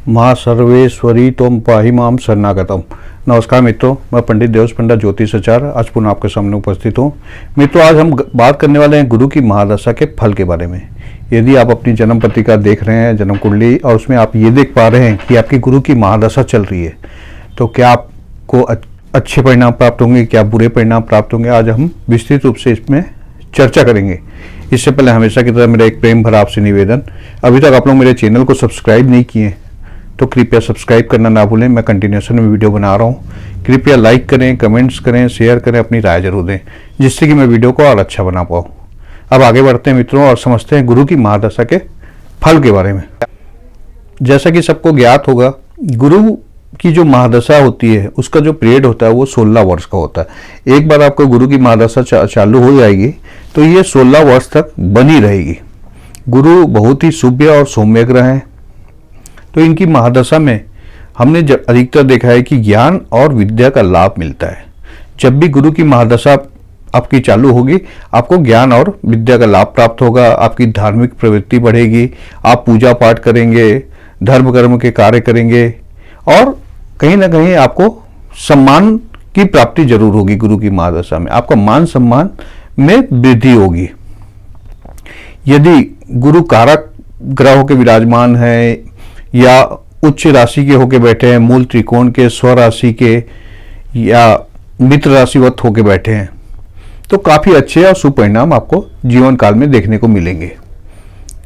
माँ सर्वेश्वरी तोम पाहि माम शरणागतम। नमस्कार मित्रों, मैं पंडित देवस पंडित ज्योतिषाचार्य आज पुनः आपके सामने उपस्थित हूँ। मित्रों, आज हम बात करने वाले हैं गुरु की महादशा के फल के बारे में। यदि आप अपनी जन्म पत्रिका देख रहे हैं, जन्म कुंडली, और उसमें आप ये देख पा रहे हैं कि आपकी गुरु की महादशा चल रही है, तो क्या आपको अच्छे परिणाम प्राप्त होंगे, क्या बुरे परिणाम प्राप्त होंगे, आज हम विस्तृत रूप से इसमें चर्चा करेंगे। इससे पहले हमेशा की तरह मेरा एक प्रेम भरा आपसे निवेदन, अभी तक आप लोग मेरे चैनल को सब्सक्राइब नहीं किए तो कृपया सब्सक्राइब करना ना भूलें। मैं कंटिन्यूशन में वीडियो बना रहा हूँ। कृपया लाइक करें, कमेंट्स करें, शेयर करें, अपनी राय जरूर दें, जिससे कि मैं वीडियो को और अच्छा बना पाऊँ। अब आगे बढ़ते हैं मित्रों और समझते हैं गुरु की महादशा के फल के बारे में। जैसा कि सबको ज्ञात होगा, गुरु की जो महादशा होती है उसका जो पीरियड होता है वो 16 वर्ष का होता है। एक बार आपको गुरु की महादशा चालू हो जाएगी तो ये 16 वर्ष तक बनी रहेगी। गुरु बहुत ही शुभ और सौम्य ग्रह हैं, तो इनकी महादशा में हमने अधिकतर देखा है कि ज्ञान और विद्या का लाभ मिलता है। जब भी गुरु की महादशा आपकी चालू होगी, आपको ज्ञान और विद्या का लाभ प्राप्त होगा, आपकी धार्मिक प्रवृत्ति बढ़ेगी, आप पूजा पाठ करेंगे, धर्म कर्म के कार्य करेंगे और कहीं ना कहीं आपको सम्मान की प्राप्ति जरूर होगी। गुरु की महादशा में आपका मान सम्मान में वृद्धि होगी। यदि गुरु कारक ग्रह होकर विराजमान है या उच्च राशि के होके बैठे हैं, मूल त्रिकोण के, स्व राशि के या मित्र राशिवत होके बैठे हैं, तो काफी अच्छे और शुभ परिणाम आपको जीवन काल में देखने को मिलेंगे।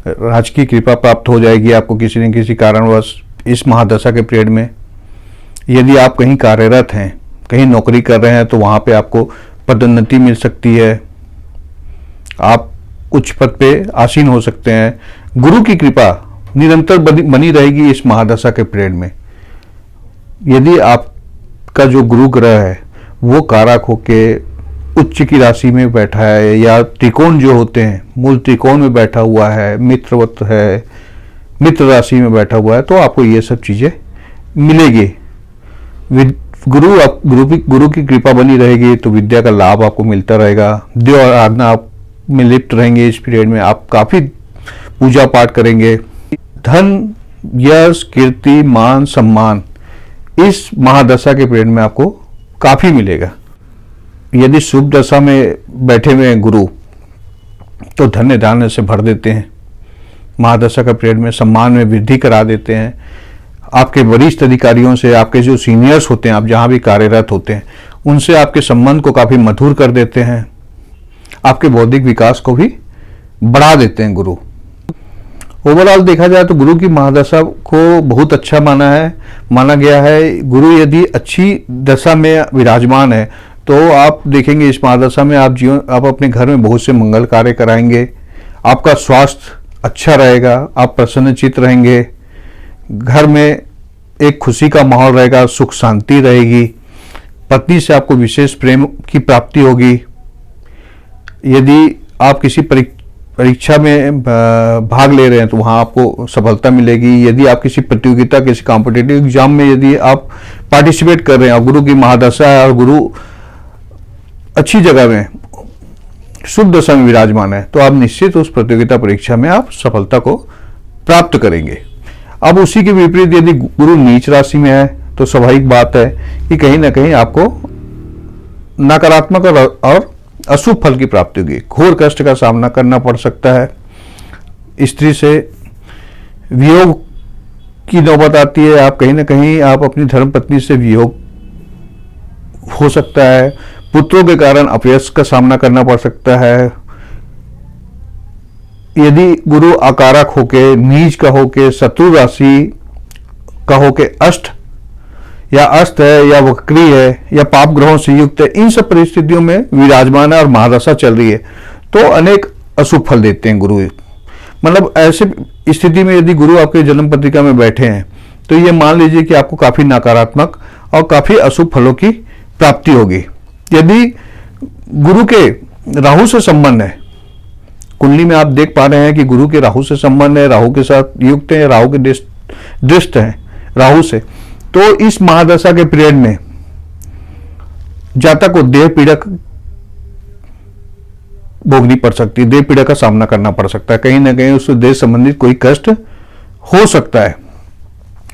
राज की कृपा प्राप्त हो जाएगी आपको किसी न किसी कारणवश इस महादशा के पीरियड में। यदि आप कहीं कार्यरत हैं, कहीं नौकरी कर रहे हैं, तो वहां पे आपको पदोन्नति मिल सकती है, आप उच्च पद पे आसीन हो सकते हैं। गुरु की कृपा निरंतर बनी रहेगी इस महादशा के पीरियड में। यदि आपका जो गुरु ग्रह है वो कारक होके उच्च की राशि में बैठा है या त्रिकोण जो होते हैं मूल त्रिकोण में बैठा हुआ है, मित्रवत है, मित्र राशि में बैठा हुआ है, तो आपको ये सब चीजें मिलेगी। गुरु की कृपा बनी रहेगी तो विद्या का लाभ आपको मिलता रहेगा। देव आराधना आप में लिप्त रहेंगे। इस पीरियड में आप काफी पूजा पाठ करेंगे। धन, यश, कीर्ति, मान, सम्मान इस महादशा के पीरियड में आपको काफी मिलेगा। यदि शुभ दशा में बैठे हुए हैं गुरु, तो धन्य धान्य से भर देते हैं। महादशा का पीरियड में सम्मान में वृद्धि करा देते हैं। आपके वरिष्ठ अधिकारियों से, आपके जो सीनियर्स होते हैं, आप जहां भी कार्यरत होते हैं, उनसे आपके संबंध को काफी मधुर कर देते हैं। आपके बौद्धिक विकास को भी बढ़ा देते हैं गुरु। ओवरऑल देखा जाए तो गुरु की महादशा को बहुत अच्छा माना गया है। गुरु यदि अच्छी दशा में विराजमान है तो आप देखेंगे इस महादशा में आप अपने घर में बहुत से मंगल कार्य कराएंगे, आपका स्वास्थ्य अच्छा रहेगा, आप प्रसन्नचित्त रहेंगे, घर में एक खुशी का माहौल रहेगा, सुख शांति रहेगी, पत्नी से आपको विशेष प्रेम की प्राप्ति होगी। यदि आप किसी परीक्षा में भाग ले रहे हैं तो वहां आपको सफलता मिलेगी। यदि आप किसी प्रतियोगिता, किसी कॉम्पिटिटिव एग्जाम में यदि आप पार्टिसिपेट कर रहे हैं और गुरु की महादशा है और गुरु अच्छी जगह में शुभ दशा में विराजमान है, तो आप निश्चित उस प्रतियोगिता परीक्षा में आप सफलता को प्राप्त करेंगे। अब उसी के विपरीत यदि गुरु नीच राशि में है तो स्वाभाविक बात है कि कहीं ना कहीं आपको नकारात्मक और अशुभ फल की प्राप्ति होगी। घोर कष्ट का सामना करना पड़ सकता है। स्त्री से वियोग की नौबत आती है। आप कहीं ना कहीं आप अपनी धर्मपत्नी से वियोग हो सकता है। पुत्रों के कारण अपयश का सामना करना पड़ सकता है। यदि गुरु आकारक होके, नीच का होके, शत्रु राशि का होके अष्ट है या वक्री है या पाप ग्रहों से युक्त है, इन सब परिस्थितियों में विराजमान है और महादशा चल रही है, तो अनेक अशुभ फल देते हैं गुरु। मतलब ऐसे स्थिति में यदि गुरु आपके जन्म पत्रिका में बैठे हैं तो ये मान लीजिए कि आपको काफी नकारात्मक और काफी अशुभ फलों की प्राप्ति होगी। यदि गुरु के राहु से संबंध है, कुंडली में आप देख पा रहे हैं कि गुरु के राहु से संबंध है, राहु के साथ युक्त है, राहु के दृष्ट है राहु से, तो इस महादशा के पीरियड में जातक को देह पीड़क भोगनी पड़ सकती है, देह पीड़ा का सामना करना पड़ सकता है, कहीं ना कहीं उससे देह संबंधित कोई कष्ट हो सकता है।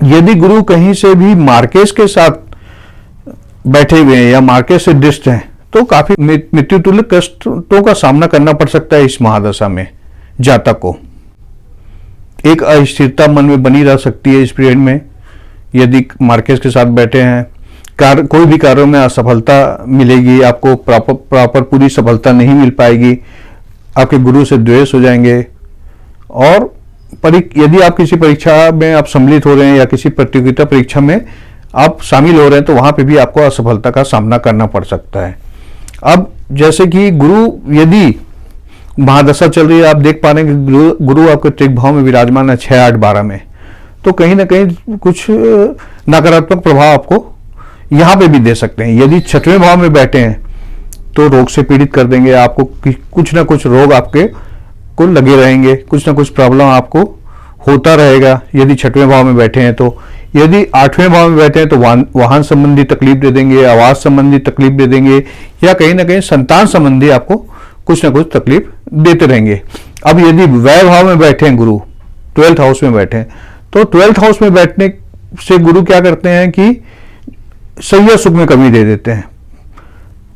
यदि गुरु कहीं से भी मार्केश के साथ बैठे हुए हैं या मार्केश से डिस्ट हैं तो काफी मृत्यु तुल्य कष्टों का सामना करना पड़ सकता है इस महादशा में जातक को। एक अस्थिरता मन में बनी रह सकती है इस पीरियड में यदि मार्केश के साथ बैठे हैं। कोई भी कार्यों में असफलता मिलेगी आपको, प्रॉपर पूरी सफलता नहीं मिल पाएगी, आपके गुरु से द्वेष हो जाएंगे। और यदि आप किसी परीक्षा में आप सम्मिलित हो रहे हैं या किसी प्रतियोगिता परीक्षा में आप शामिल हो रहे हैं तो वहां पे भी आपको असफलता का सामना करना पड़ सकता है। अब जैसे कि गुरु यदि महादशा चल रही है, आप देख पा रहे हैं कि गुरु आपके त्रिक भाव में विराजमान है 6, 8, 12 में, तो कहीं ना कहीं कुछ नकारात्मक प्रभाव आपको यहां पे भी दे सकते हैं। यदि 6वें भाव में बैठे हैं तो रोग से पीड़ित कर देंगे आपको, कुछ ना कुछ रोग आपके को लगे रहेंगे, कुछ ना कुछ प्रॉब्लम आपको होता रहेगा यदि 6वें भाव में बैठे हैं। तो यदि 8वें भाव में बैठे हैं तो वाहन संबंधी तकलीफ दे देंगे, आवास संबंधी तकलीफ दे देंगे, या कहीं ना कहीं संतान संबंधी आपको कुछ ना कुछ तकलीफ देते रहेंगे। अब यदि व्यय भाव में बैठे हैं गुरु, 12th हाउस में बैठे हैं, तो 12th हाउस में बैठने से गुरु क्या करते हैं कि सैया सुख में कमी दे देते हैं।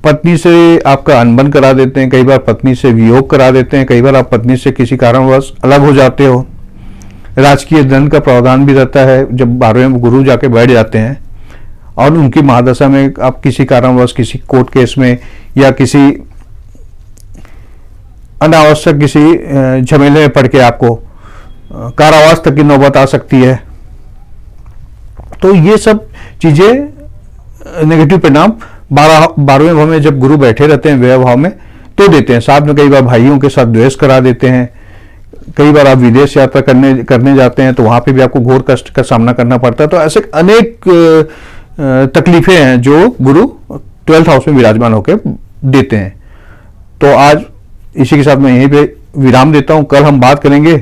पत्नी से आपका अनबन करा देते हैं, कई बार पत्नी से वियोग करा देते हैं, कई बार आप पत्नी से किसी कारणवश अलग हो जाते हो। राजकीय दंड का प्रावधान भी रहता है जब 12वें में गुरु जाके बैठ जाते हैं और उनकी महादशा में आप किसी कारणवश किसी कोर्ट केस में या किसी अनावश्यक किसी झमेले में पड़ के आपको कारावास तक की नौबत आ सकती है। तो ये सब चीजें नेगेटिव परिणाम 12वें भाव में जब गुरु बैठे रहते हैं व्यय भाव में तो देते हैं। साथ में कई बार भाइयों के साथ द्वेष करा देते हैं, कई बार आप विदेश यात्रा करने जाते हैं तो वहां पे भी आपको घोर कष्ट का सामना करना पड़ता है। तो ऐसे अनेक तकलीफें हैं जो गुरु 12th हाउस में विराजमान होकर देते हैं। तो आज इसी के साथ मैं यहीं पे विराम देता हूं। कल हम बात करेंगे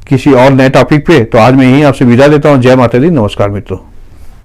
किसी और नए टॉपिक पे। तो आज मैं यहीं आपसे विदा लेता हूं। जय माता दी, नमस्कार मित्रों।